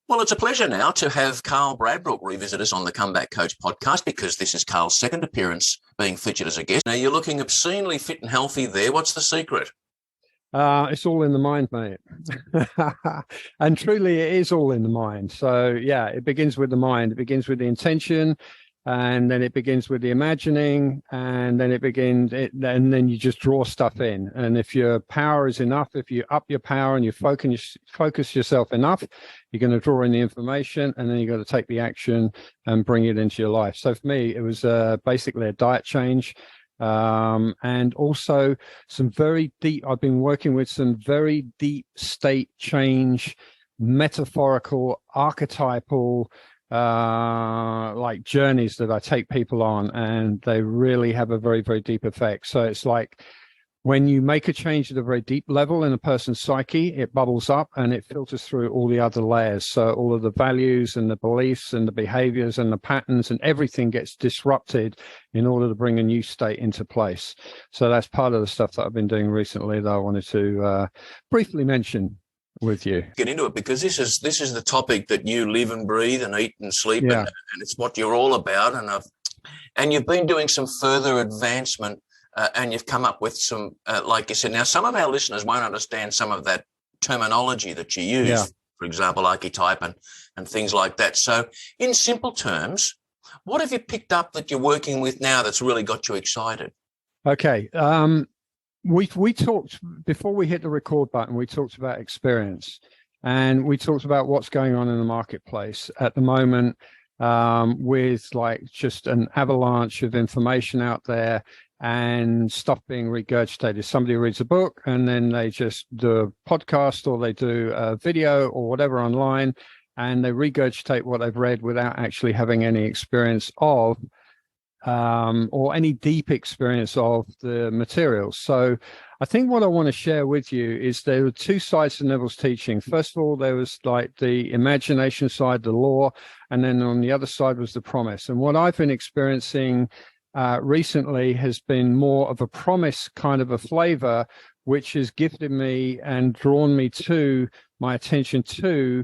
Well, it's a pleasure now to have Carl Bradbrook revisit us on the Comeback Coach podcast, because this is Carl's second appearance being featured as a guest. Now, you're looking obscenely fit and healthy there. What's the secret? It's all in the mind, mate. And truly, it is all in the mind. So, yeah, it begins with the mind. It begins with the intention, and then it begins with the imagining, and then and then you just draw stuff in. And if your power is enough, if you up your power and you focus yourself enough, you're going to draw in the information, and then you got to take the action and bring it into your life. So for me, it was basically a diet change. And also some very deep, I've been working with some very deep state change, metaphorical, archetypal, like journeys that I take people on, and they really have a very, very deep effect. So it's like when you make a change at a very deep level in a person's psyche, it bubbles up and it filters through all the other layers. So all of the values and the beliefs and the behaviors and the patterns and everything gets disrupted in order to bring a new state into place. So that's part of the stuff that I've been doing recently that I wanted to briefly mention with you. Get into it, because this is the topic that you live and breathe and eat and sleep, yeah. and it's what you're all about. And you've been doing some further advancement. And you've come up with some, like you said, now some of our listeners won't understand some of that terminology that you use, yeah. For example, archetype and things like that. So in simple terms, what have you picked up that you're working with now that's really got you excited? Okay. We talked, before we hit the record button, we talked about experience, and we talked about what's going on in the marketplace at the moment, with like just an avalanche of information out there and stuff being regurgitated. Somebody reads a book and then they just do a podcast or they do a video or whatever online, and they regurgitate what they've read without actually having any experience of, or any deep experience of the materials. So I think what I want to share with you is there were two sides to Neville's teaching. First of all, there was like the imagination side, the law, and then on the other side was the promise. And what I've been experiencing recently has been more of a promise kind of a flavor, which has gifted me and drawn me to my attention to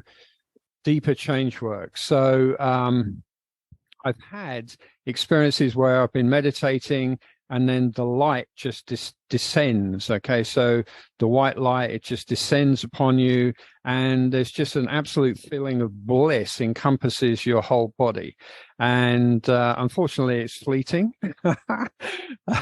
deeper change work. So I've had experiences where I've been meditating and then the light just descends. Okay, so the white light, it just descends upon you, and there's just an absolute feeling of bliss encompasses your whole body. And unfortunately, it's fleeting.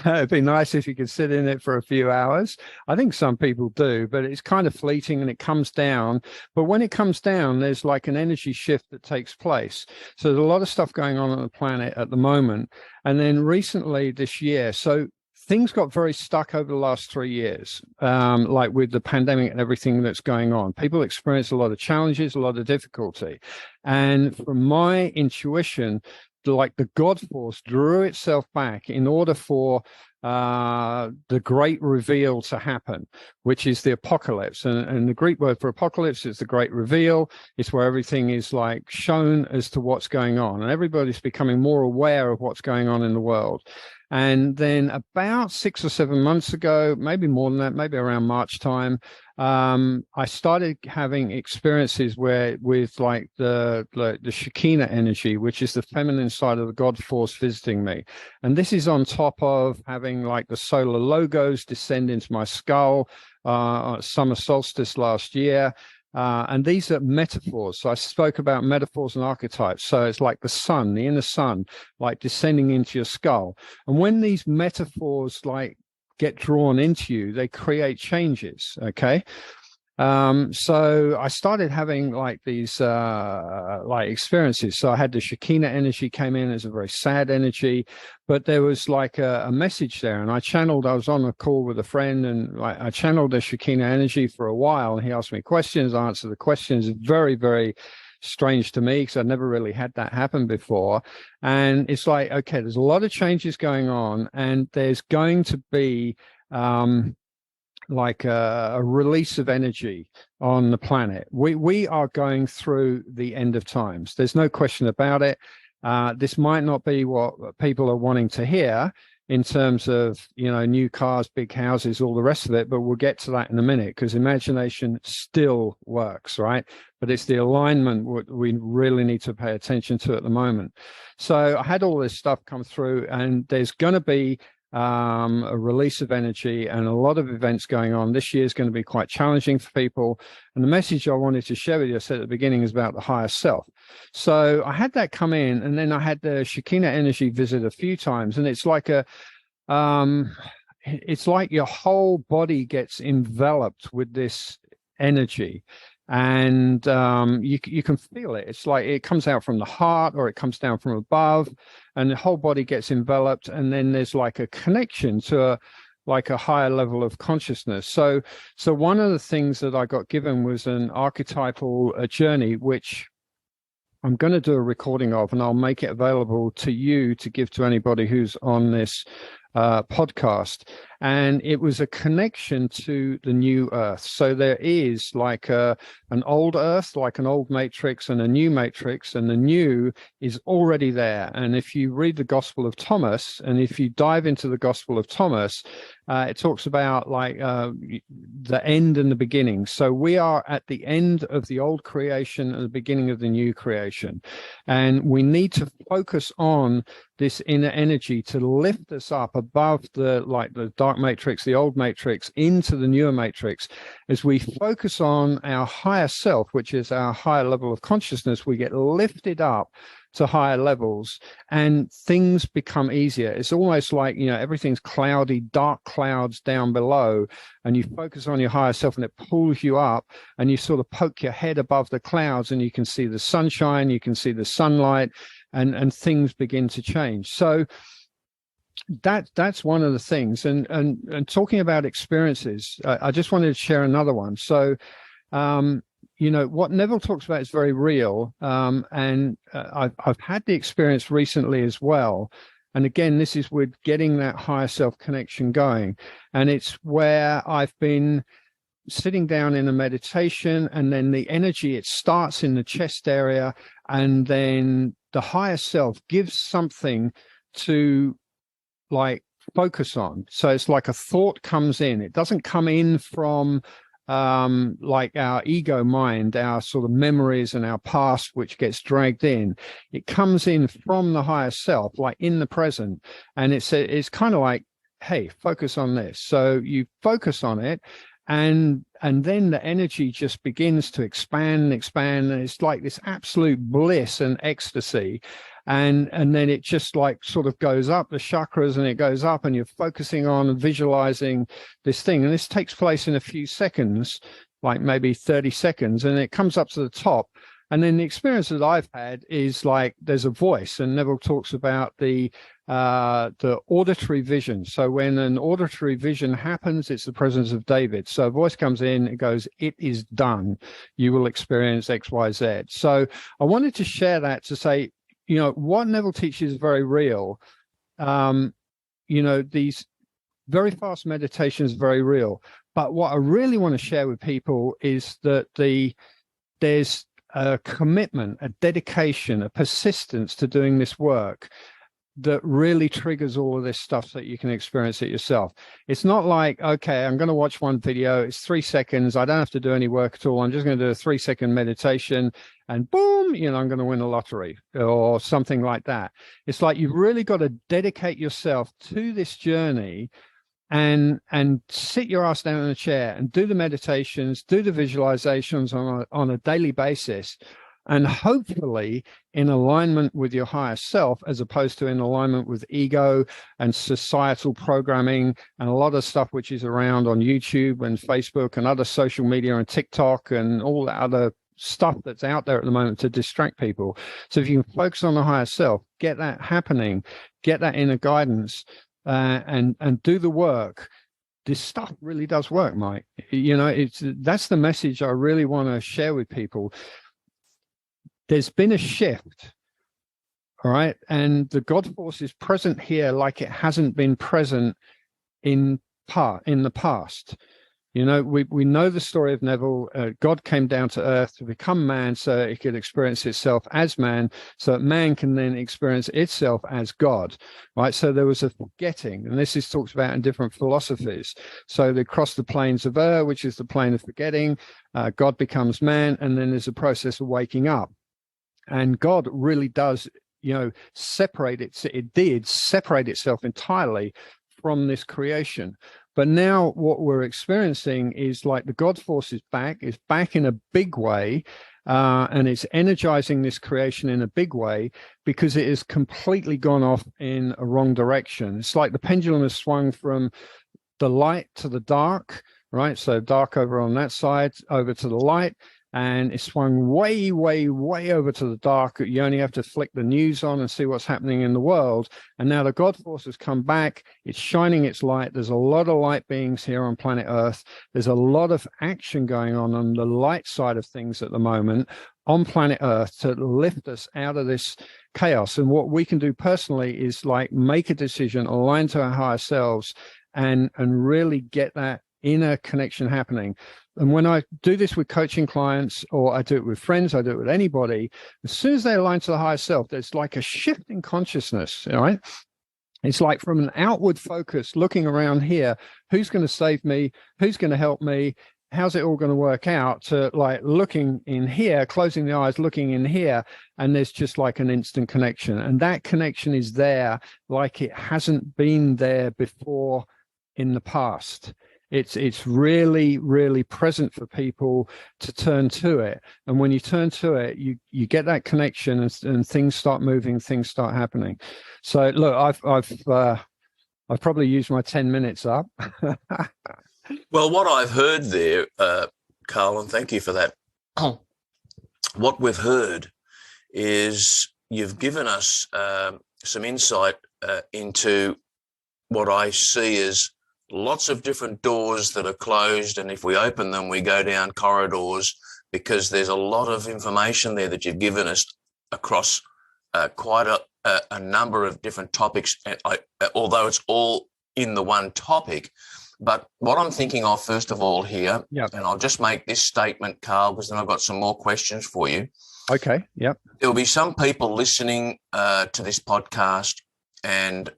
It'd be nice if you could sit in it for a few hours. I think some people do, but it's kind of fleeting and it comes down. But when it comes down, there's like an energy shift that takes place. So there's a lot of stuff going on the planet at the moment. And then recently this year, so things got very stuck over the last 3 years, like with the pandemic and everything that's going on. People experience a lot of challenges, a lot of difficulty. And from my intuition, like the God force drew itself back in order for the great reveal to happen, which is the apocalypse. And the Greek word for apocalypse is the great reveal. It's where everything is like shown as to what's going on, and everybody's becoming more aware of what's going on in the world. And then about 6 or 7 months ago, maybe more than that, maybe around March time, I started having experiences with like the Shekinah energy, which is the feminine side of the God force visiting me. And this is on top of having like the solar logos descend into my skull, summer solstice last year. And these are metaphors. So I spoke about metaphors and archetypes. So it's like the sun, the inner sun, like descending into your skull. And when these metaphors like get drawn into you, they create changes. Okay. So I started having like these like experiences. So I had the Shekinah energy came in as a very sad energy, but there was like a message there, and I was on a call with a friend, and like I channeled the Shekinah energy for a while, and he asked me questions, I answered the questions. Very, very strange to me because I'd never really had that happen before. And it's like, okay, there's a lot of changes going on, and there's going to be like a release of energy on the planet. We are going through the end of times. There's no question about it. This might not be what people are wanting to hear, in terms of, new cars, big houses, all the rest of it, but we'll get to that in a minute, because imagination still works, right? But it's the alignment what we really need to pay attention to at the moment. So I had all this stuff come through, and there's going to be a release of energy and a lot of events going on. This year is going to be quite challenging for people. And the message I wanted to share with you, I said at the beginning, is about the higher self. So I had that come in, and then I had the Shekinah energy visit a few times. And it's like it's like your whole body gets enveloped with this energy. And you can feel it. It's like it comes out from the heart, or it comes down from above, and the whole body gets enveloped. And then there's like a connection to a higher level of consciousness. So one of the things that I got given was an archetypal journey, which I'm going to do a recording of, and I'll make it available to you to give to anybody who's on this podcast. And it was a connection to the new earth. So there is like an old earth, like an old matrix, and a new matrix, and the new is already there. And if you read the Gospel of Thomas, and if you dive into the Gospel of Thomas, it talks about the end and the beginning. So we are at the end of the old creation and the beginning of the new creation. And we need to focus on this inner energy to lift us up above the dark matrix, the old matrix, into the newer matrix. As we focus on our higher self, which is our higher level of consciousness, we get lifted up to higher levels, and things become easier. It's almost like, everything's cloudy, dark clouds down below, and you focus on your higher self, and it pulls you up, and you sort of poke your head above the clouds, and you can see the sunshine, you can see the sunlight, and things begin to change. So that's one of the things. And talking about experiences, I just wanted to share another one. So what Neville talks about is very real. And I've had the experience recently as well. And again, this is with getting that higher self connection going. And it's where I've been sitting down in a meditation, and then the energy, it starts in the chest area, and then the higher self gives something to focus on. So it's like a thought comes in. It doesn't come in from our ego mind, our sort of memories and our past, which gets dragged in. It comes in from the higher self, like in the present. And it's kind of like, hey, focus on this. So you focus on it, and then the energy just begins to expand, and it's like this absolute bliss and ecstasy. And then it just sort of goes up the chakras, and it goes up, and you're focusing on and visualizing this thing. And this takes place in a few seconds, like maybe 30 seconds, and it comes up to the top. And then the experience that I've had is there's a voice, and Neville talks about the auditory vision. So when an auditory vision happens, it's the presence of David. So a voice comes in, it goes, "It is done. You will experience X, Y, Z." So I wanted to share that to say, what Neville teaches is very real. These very fast meditations are very real. But what I really want to share with people is that there's a commitment, a dedication, a persistence to doing this work that really triggers all of this stuff so that you can experience it yourself. It's not like, okay, I'm going to watch one video, it's 3 seconds, I don't have to do any work at all, I'm just going to do a 3-second meditation, and boom, I'm going to win a lottery or something like that. It's like you've really got to dedicate yourself to this journey, and sit your ass down in a chair and do the meditations, do the visualizations on a daily basis, and hopefully in alignment with your higher self, as opposed to in alignment with ego and societal programming and a lot of stuff which is around on YouTube and Facebook and other social media and TikTok and all that other stuff that's out there at the moment to distract people. So if you can focus on the higher self, get that happening, get that inner guidance, and do the work, this stuff really does work, Mike. That's the message I really want to share with people. There's been a shift, all right, and the God force is present here like it hasn't been present in the past. You know, we know the story of Neville. God came down to earth to become man so it could experience itself as man, so that man can then experience itself as God, right? So there was a forgetting, and this is talked about in different philosophies. So they cross the planes of which is the plane of forgetting. God becomes man, and then there's a process of waking up. And God really does, you know, separate itself entirely from this creation. But now what we're experiencing is like the God force is back in a big way, and it's energizing this creation in a big way because it has completely gone off in a wrong direction. It's like the pendulum has swung from the light to the dark, right? So dark over on that side, over to the light. And it swung way, way, way over to the dark. You only have to flick the news on and see what's happening in the world. And now the God force has come back. It's shining its light. There's a lot of light beings here on planet Earth. There's a lot of action going on the light side of things at the moment on planet Earth to lift us out of this chaos. And what we can do personally is like make a decision, align to our higher selves, and really get that inner connection happening. And when I do this with coaching clients, or I do it with friends, I do it with anybody, as soon as they align to the higher self, there's like a shift in consciousness, right? It's like from an outward focus, looking around here, who's going to save me? Who's going to help me? How's it all going to work out? To like looking in here, closing the eyes, looking in here, and there's just like an instant connection. And that connection is there like it hasn't been there before in the past. It's really, really present for people to turn to it. And when you turn to it, you get that connection and things start moving, things start happening. So look, I've probably used my 10 minutes up. Well, what I've heard there, Carl, and thank you for that. What we've heard is you've given us some insight into what I see as lots of different doors that are closed, and if we open them, we go down corridors, because there's a lot of information there that you've given us across quite a number of different topics, although it's all in the one topic. But what I'm thinking of, first of all, here, and I'll just make this statement, Carl, because then I've got some more questions for you. Okay, yep. There'll be some people listening to this podcast and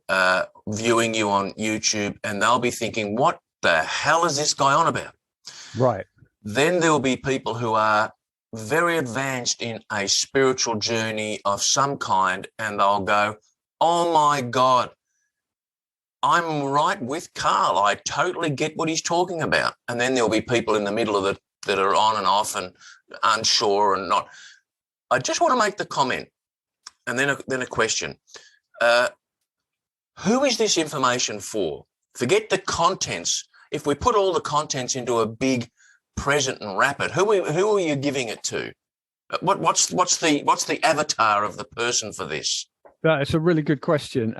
viewing you on YouTube, and they'll be thinking, what the hell is this guy on about? Right. Then there'll be people who are very advanced in a spiritual journey of some kind, and they'll go, oh my God, I'm right with Carl. I totally get what he's talking about. And then there'll be people in the middle of it that are on and off and unsure and not. I just want to make the comment, and then a question. Who is this information for? Forget the contents. If we put all the contents into a big present and wrap it, who are you giving it to? What's the avatar of the person for this? That's a really good question.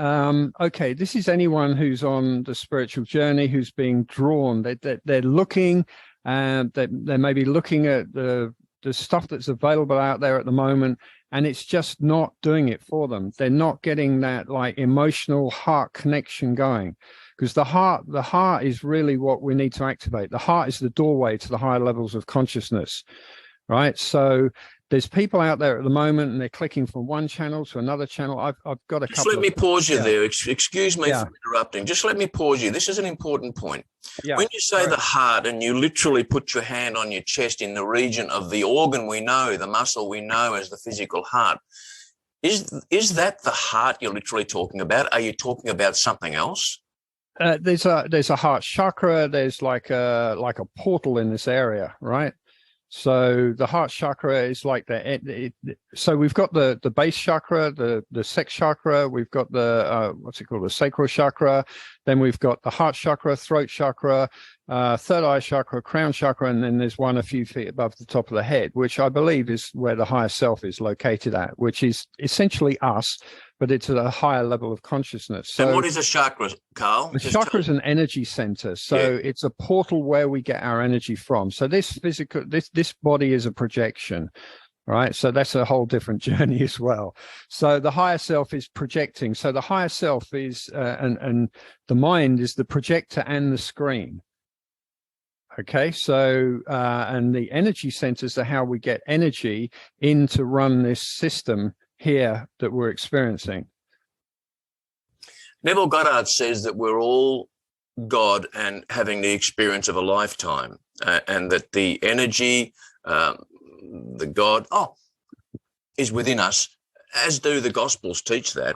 Okay, this is anyone who's on the spiritual journey, who's being drawn. They're looking, and they may be looking at the stuff that's available out there at the moment, and it's just not doing it for them. They're not getting that like emotional heart connection going, because the heart is really what we need to activate. The heart is the doorway to the higher levels of consciousness, right? So there's people out there at the moment, and they're clicking from one channel to another channel. I've got a couple. Just let me pause you there. Excuse me for interrupting. Just let me pause you. This is an important point. Yeah. When you say the heart, and you literally put your hand on your chest in the region of the organ we know, the muscle we know as the physical heart, is that the heart you're literally talking about? Are you talking about something else? There's a heart chakra. There's like a portal in this area, right? So the heart chakra is like so we've got the base chakra, the sex chakra, we've got the the sacral chakra, then we've got the heart chakra, throat chakra, third eye chakra, crown chakra, and then there's one a few feet above the top of the head, which I believe is where the higher self is located at, which is essentially us, but it's at a higher level of consciousness. So, and what is a chakra, Carl? The chakra is an energy center. So it's a portal where we get our energy from. So this body is a projection, right? So that's a whole different journey as well. So the higher self is projecting. So the higher self is, and the mind is the projector and the screen. Okay, so and the energy centers are how we get energy in to run this system here that we're experiencing. Neville Goddard says that we're all God and having the experience of a lifetime, and that the energy, the God, is within us, as do the Gospels teach that.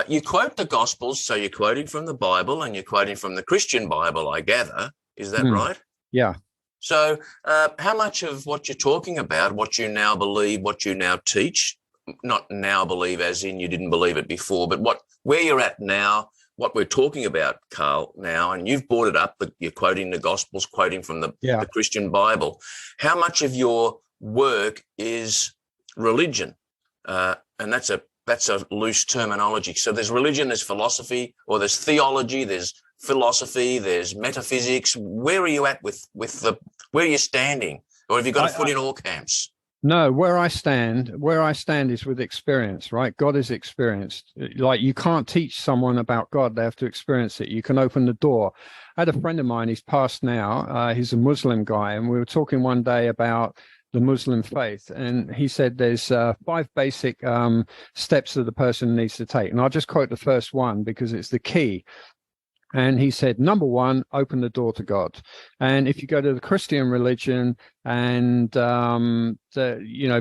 You quote the Gospels, so you're quoting from the Bible and you're quoting from the Christian Bible, I gather. Is that right? Yeah. So how much of what you're talking about, what you now believe, what you now teach, not now believe as in you didn't believe it before, but where you're at now, what we're talking about, Carl, now, and you've brought it up, that you're quoting the Gospels, quoting from the Christian Bible. How much of your work is religion? And that's a loose terminology. So there's religion, there's philosophy, or there's theology, there's philosophy, there's metaphysics. Where are you at with where are you standing? Or have you got a foot in all camps? No, where I stand is with experience, right? God is experienced. Like, you can't teach someone about God. They have to experience it. You can open the door. I had a friend of mine, he's passed now. He's a Muslim guy. And we were talking one day about the Muslim faith. And he said there's 5 basic steps that the person needs to take. And I'll just quote the first one because it's the key. And he said, number 1, open the door to God. And if you go to the Christian religion and,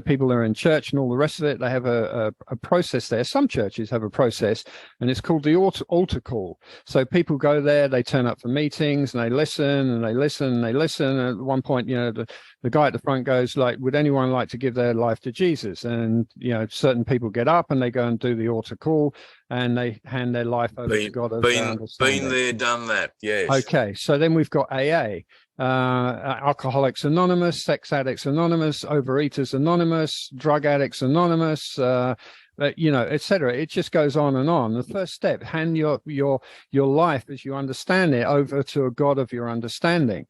people are in church and all the rest of it, they have a process there. Some churches have a process, and it's called the altar call. So people go there, they turn up for meetings, and they listen, and they listen, and they listen. And at one point, the guy at the front goes, like, would anyone like to give their life to Jesus? And, certain people get up and they go and do the altar call, and they hand their life over to God. Been there, done that, yes. Okay, so then we've got AA, Alcoholics Anonymous, Sex Addicts Anonymous, Overeaters Anonymous, Drug Addicts Anonymous, etc. It just goes on and on. The first step: hand your life as you understand it over to a God of your understanding.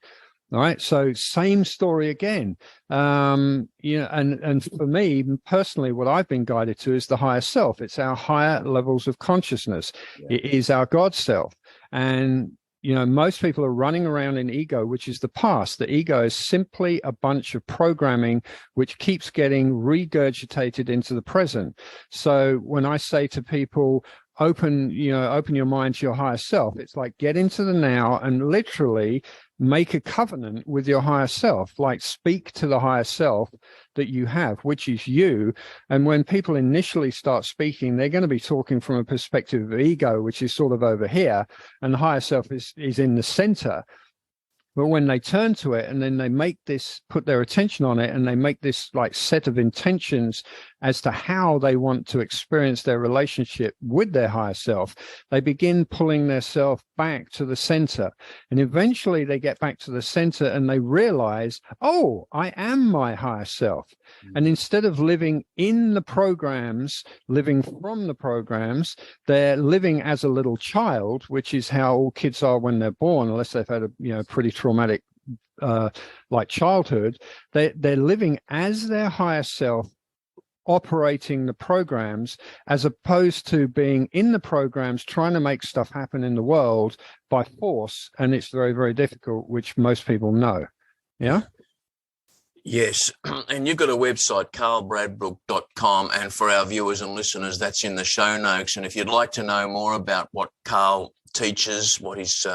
All right. So same story again. And for me personally, what I've been guided to is the higher self. It's our higher levels of consciousness. Yeah. It is our God self. And most people are running around in ego, which is the past. The ego is simply a bunch of programming which keeps getting regurgitated into the present. So when I say to people, open your mind to your higher self, it's like get into the now and literally make a covenant with your higher self, like speak to the higher self that you have, which is you. And when people initially start speaking, they're going to be talking from a perspective of ego, which is sort of over here, and the higher self is in the center. But when they turn to it and then they put their attention on it, and they make this like set of intentions as to how they want to experience their relationship with their higher self, they begin pulling their self back to the center. And eventually they get back to the center and they realize, oh, I am my higher self. Mm-hmm. And instead of living in the programs, living from the programs, they're living as a little child, which is how all kids are when they're born, unless they've had a pretty traumatic like childhood. They're living as their higher self, operating the programs, as opposed to being in the programs trying to make stuff happen in the world by force. And it's very, very difficult, which most people know. Yeah. Yes. And you've got a website, carlbradbrook.com, and for our viewers and listeners, that's in the show notes. And if you'd like to know more about what Carl teaches, what his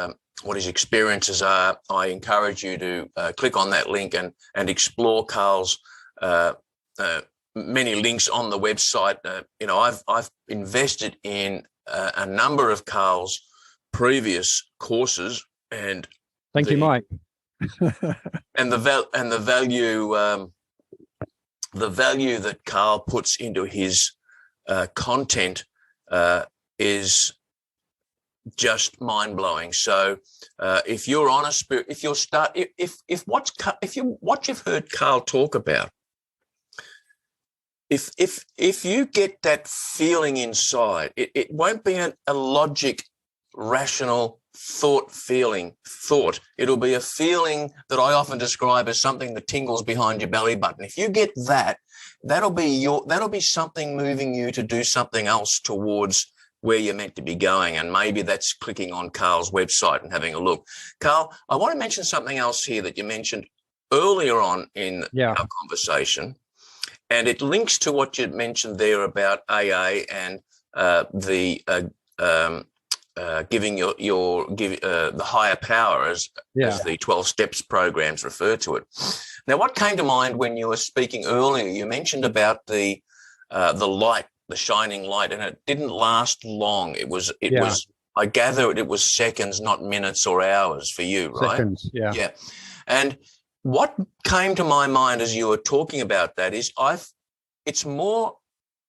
experiences are, I encourage you to click on that link and explore Carl's many links on the website. I've invested in a number of Carl's previous courses, and thank you, Mike. and the value that Carl puts into his content is just mind blowing. So if you're on a spirit, if what you've heard Carl talk about, if you get that feeling inside, it won't be a logic, rational thought. It'll be a feeling that I often describe as something that tingles behind your belly button. If you get that'll be something moving you to do something else towards where you're meant to be going. And maybe that's clicking on Carl's website and having a look. Carl, I want to mention something else here that you mentioned earlier on in our conversation, and it links to what you mentioned there about AA and giving the higher power, as the 12 steps programs refer to it. Now, what came to mind when you were speaking earlier? You mentioned about the light, the shining light, and it didn't last long. It was. I gather it was seconds, not minutes or hours for you, right? Seconds. Yeah. Yeah. And what came to my mind as you were talking about that is it's more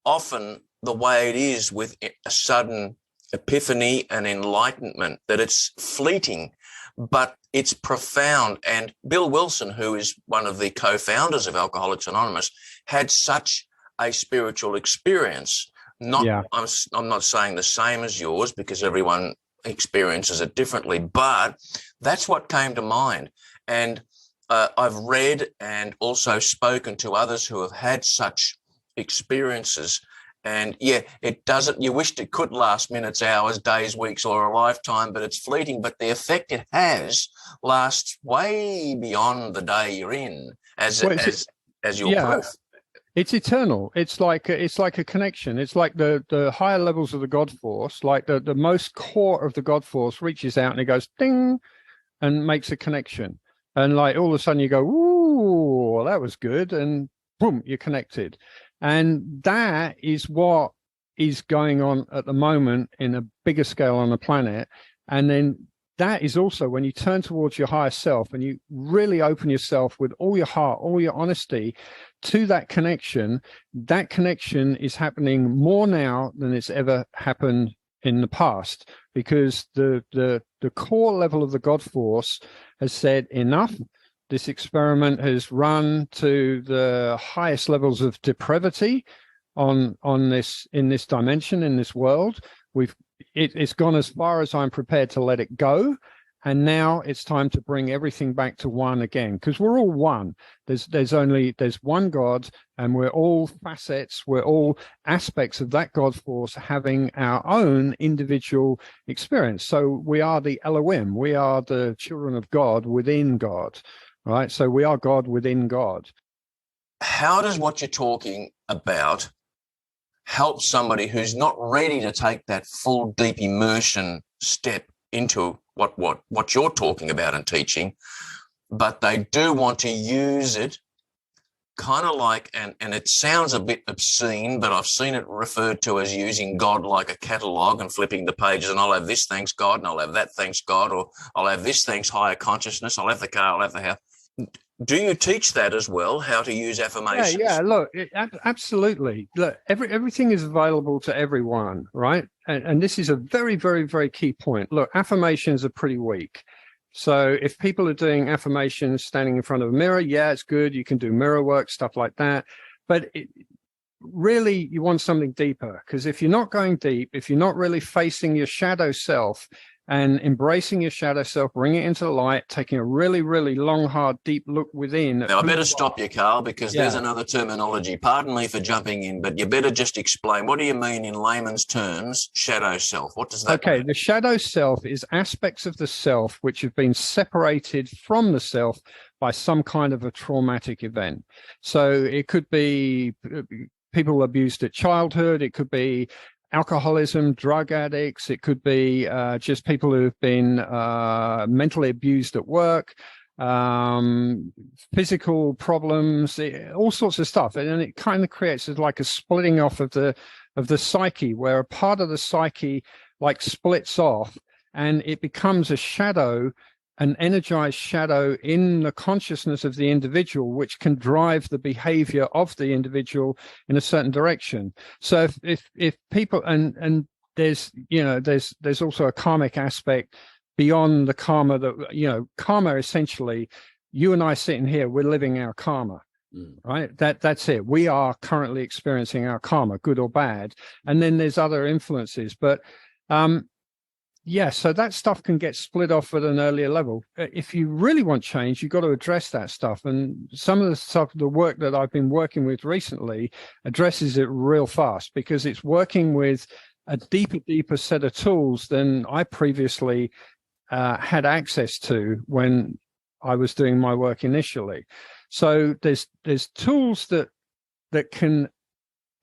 often the way it is with a sudden epiphany and enlightenment, that it's fleeting, but it's profound. And Bill Wilson, who is one of the co-founders of Alcoholics Anonymous, had such a spiritual experience. I'm not saying the same as yours, because everyone experiences it differently, but that's what came to mind. And I've read and also spoken to others who have had such experiences. And it doesn't, you wished it could last minutes, hours, days, weeks, or a lifetime, but it's fleeting. But the effect it has lasts way beyond the day you're in, as your proof. It's eternal. It's like a connection. It's like the higher levels of the God force, like the most core of the God force reaches out and it goes ding and makes a connection. And like all of a sudden you go, ooh, that was good. And boom, you're connected. And that is what is going on at the moment in a bigger scale on the planet. And then that is also when you turn towards your higher self and you really open yourself with all your heart, all your honesty to that connection is happening more now than it's ever happened in the past, because the core level of the God force has said enough. This experiment has run to the highest levels of depravity in this dimension, in this world. It's gone as far as I'm prepared to let it go. And now it's time to bring everything back to one again, because we're all one. There's one God, and we're all facets, we're all aspects of that God force having our own individual experience. So we are the Elohim, we are the children of God within God, right? So we are God within God. How does what you're talking about help somebody who's not ready to take that full deep immersion step into what you're talking about and teaching, but they do want to use it kind of like, and it sounds a bit obscene, but I've seen it referred to as using God like a catalogue and flipping the pages, and I'll have this thanks God, and I'll have that thanks God, or I'll have this thanks higher consciousness, I'll have the car, I'll have the house. Do you teach that as well, how to use affirmations? Yeah, look, absolutely. Look, everything is available to everyone, right? And this is a very, very, very key point. Look, affirmations are pretty weak. So if people are doing affirmations standing in front of a mirror, yeah, it's good. You can do mirror work, stuff like that. But really, you want something deeper, because if you're not going deep, if you're not really facing your shadow self and embracing your shadow self, bringing it into the light, taking a really, really long, hard, deep look within. Now, I better stop you, Carl, because there's another terminology. Pardon me for jumping in, but you better just explain. What do you mean in layman's terms, shadow self? What does that mean? The shadow self is aspects of the self which have been separated from the self by some kind of a traumatic event. So it could be people abused at childhood. It could be alcoholism, drug addicts. It could be just people who've been mentally abused at work, physical problems, all sorts of stuff. And it kind of creates like a splitting off of the psyche, where a part of the psyche like splits off and it becomes a shadow, an energized shadow in the consciousness of the individual, which can drive the behavior of the individual in a certain direction. So if people, and there's also a karmic aspect beyond the karma that, karma essentially, you and I sitting here, we're living our karma, right? That's it. We are currently experiencing our karma, good or bad. And then there's other influences, but, so that stuff can get split off at an earlier level. If you really want change, you've got to address that stuff. And some of the work that I've been working with recently addresses it real fast, because it's working with a deeper set of tools than I previously had access to when I was doing my work initially. So there's tools that can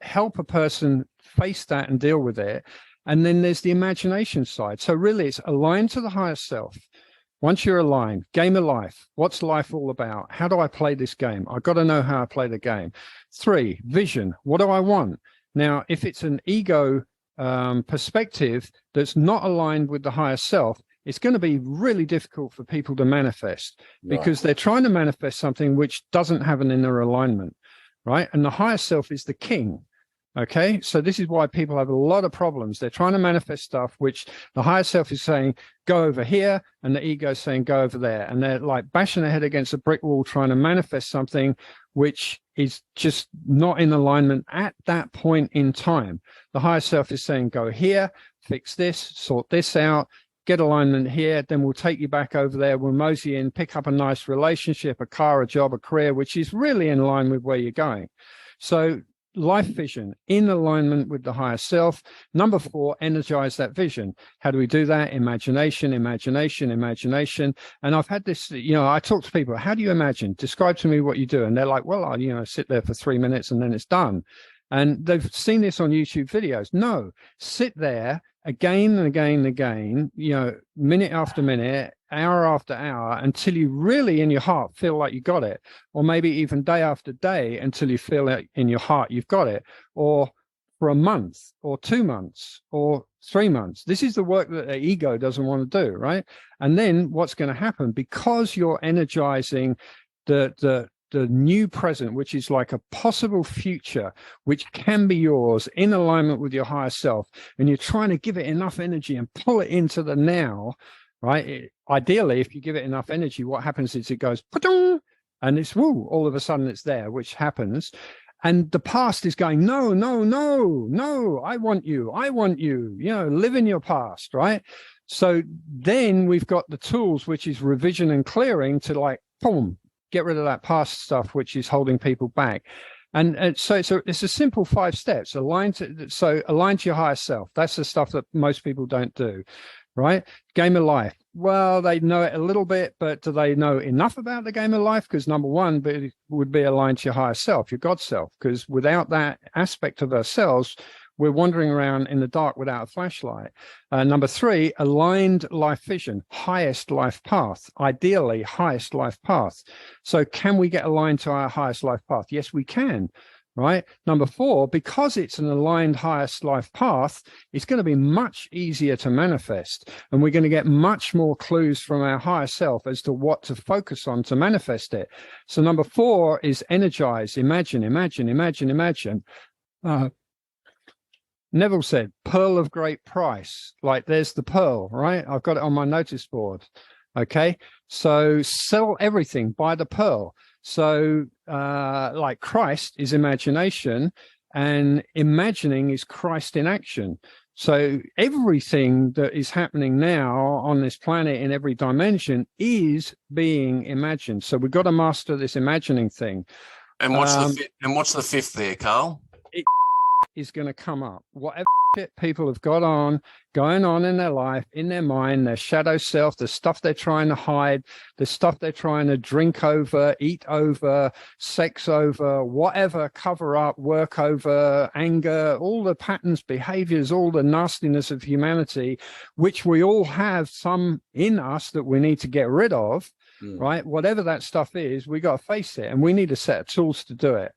help a person face that and deal with it. And then there's the imagination side. So really it's aligned to the higher self. Once you're aligned, game of life. What's life all about? How do I play this game? I've got to know how I play the game. 3, vision. What do I want? Now, if it's an ego perspective that's not aligned with the higher self, it's going to be really difficult for people to manifest because they're trying to manifest something which doesn't have an inner alignment, right? And the higher self is the king. Okay, so this is why people have a lot of problems. They're trying to manifest stuff which the higher self is saying, go over here, and the ego is saying, go over there. And they're like bashing their head against a brick wall trying to manifest something which is just not in alignment at that point in time. The higher self is saying, go here, fix this, sort this out, get alignment here, then we'll take you back over there, we'll mosey in, pick up a nice relationship, a car, a job, a career, which is really in line with where you're going. So life vision in alignment with the higher self. Number 4, energize that vision. How do we do that? Imagination. And I've had this, I talk to people, how do you imagine? Describe to me what you do. And they're like, well, I sit there for 3 minutes and then it's done. And they've seen this on YouTube videos. No, sit there again and again and again, minute after minute, hour after hour, until you really in your heart feel like you got it, or maybe even day after day until you feel like in your heart you've got it, or for a month or 2 months or 3 months. This is the work that the ego doesn't want to do, right? And then what's going to happen, because you're energizing the new present, which is like a possible future, which can be yours in alignment with your higher self, and you're trying to give it enough energy and pull it into the now, right? Ideally, if you give it enough energy, what happens is it goes, and it's all of a sudden it's there, which happens. And the past is going, no, I want you, live in your past, right? So then we've got the tools, which is revision and clearing, to like, boom, get rid of that past stuff which is holding people back. And so it's a simple 5 steps. Align to your higher self. That's the stuff that most people don't do, right? Game of life. Well, they know it a little bit, but do they know enough about the game of life? Because number 1 would be aligned to your higher self, your God self. Because without that aspect of ourselves, we're wandering around in the dark without a flashlight. Number 3, aligned life vision, highest life path, ideally highest life path. So can we get aligned to our highest life path? Yes, we can, right? Number 4, because it's an aligned highest life path, it's going to be much easier to manifest. And we're going to get much more clues from our higher self as to what to focus on to manifest it. So number 4 is energize, imagine. Neville said, pearl of great price. Like, there's the pearl, right? I've got it on my notice board. Okay. So sell everything, buy the pearl. So like Christ is imagination, and imagining is Christ in action. So everything that is happening now on this planet in every dimension is being imagined. So we've got to master this imagining thing. And what's the 5th there, Carl? Is going to come up. Whatever shit people have going on in their life, in their mind, their shadow self, the stuff they're trying to hide, the stuff they're trying to drink over, eat over, sex over, whatever, cover up, work over, anger, all the patterns, behaviors, all the nastiness of humanity, which we all have some in us that we need to get rid of, right? Whatever that stuff is, we got to face it, and we need a set of tools to do it.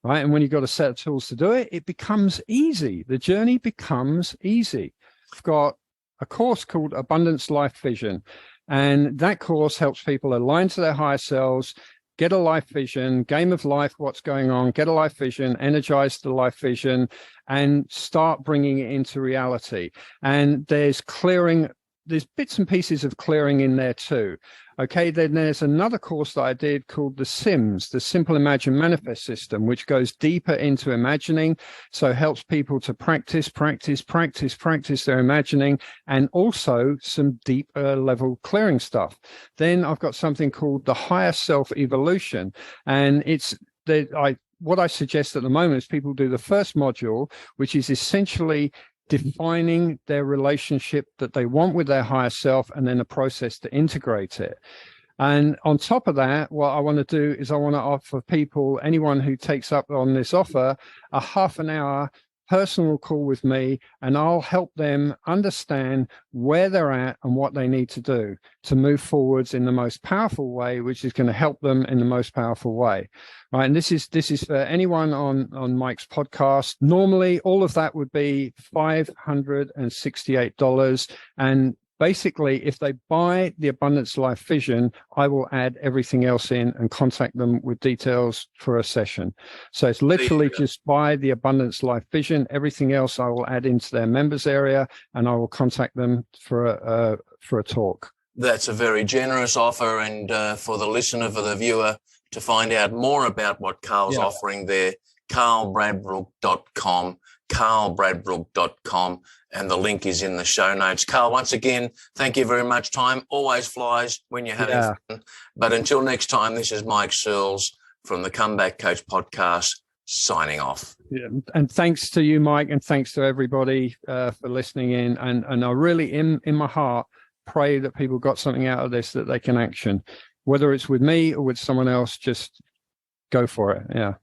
Right. And when you've got a set of tools to do it, it becomes easy. The journey becomes easy. I've got a course called Abundance Life Vision, and that course helps people align to their higher selves, get a life vision, game of life, what's going on, get a life vision, energize the life vision, and start bringing it into reality. And there's bits and pieces of clearing in there too. Okay, then there's another course that I did called the SIMS, the Simple Imagine Manifest System, which goes deeper into imagining. So helps people to practice their imagining, and also some deeper level clearing stuff. Then I've got something called the Higher Self Evolution. And what I suggest at the moment is people do the first module, which is essentially defining their relationship that they want with their higher self, and then a process to integrate it. And on top of that, what I want to do is I want to offer people, anyone who takes up on this offer, a half an hour personal call with me, and I'll help them understand where they're at and what they need to do to move forwards in the most powerful way, which is going to help them in the most powerful way. Right. And this is for anyone on Mike's podcast. Normally, all of that would be $568. And basically, if they buy the Abundance Life Vision, I will add everything else in and contact them with details for a session. So it's literally just buy the Abundance Life Vision. Everything else I will add into their members area, and I will contact them for a talk. That's a very generous offer. And for the listener, for the viewer, to find out more about what Carl's offering there, carlbradbrook.com. carlbradbrook.com, and the link is in the show notes. Carl, once again, thank you very much. Time always flies when you're having fun. But until next time, this is Mike Searles from the Comeback Coach podcast, signing off. Yeah, and thanks to you, Mike, and thanks to everybody for listening in. And I really, in my heart, pray that people got something out of this that they can action. Whether it's with me or with someone else, just go for it. Yeah.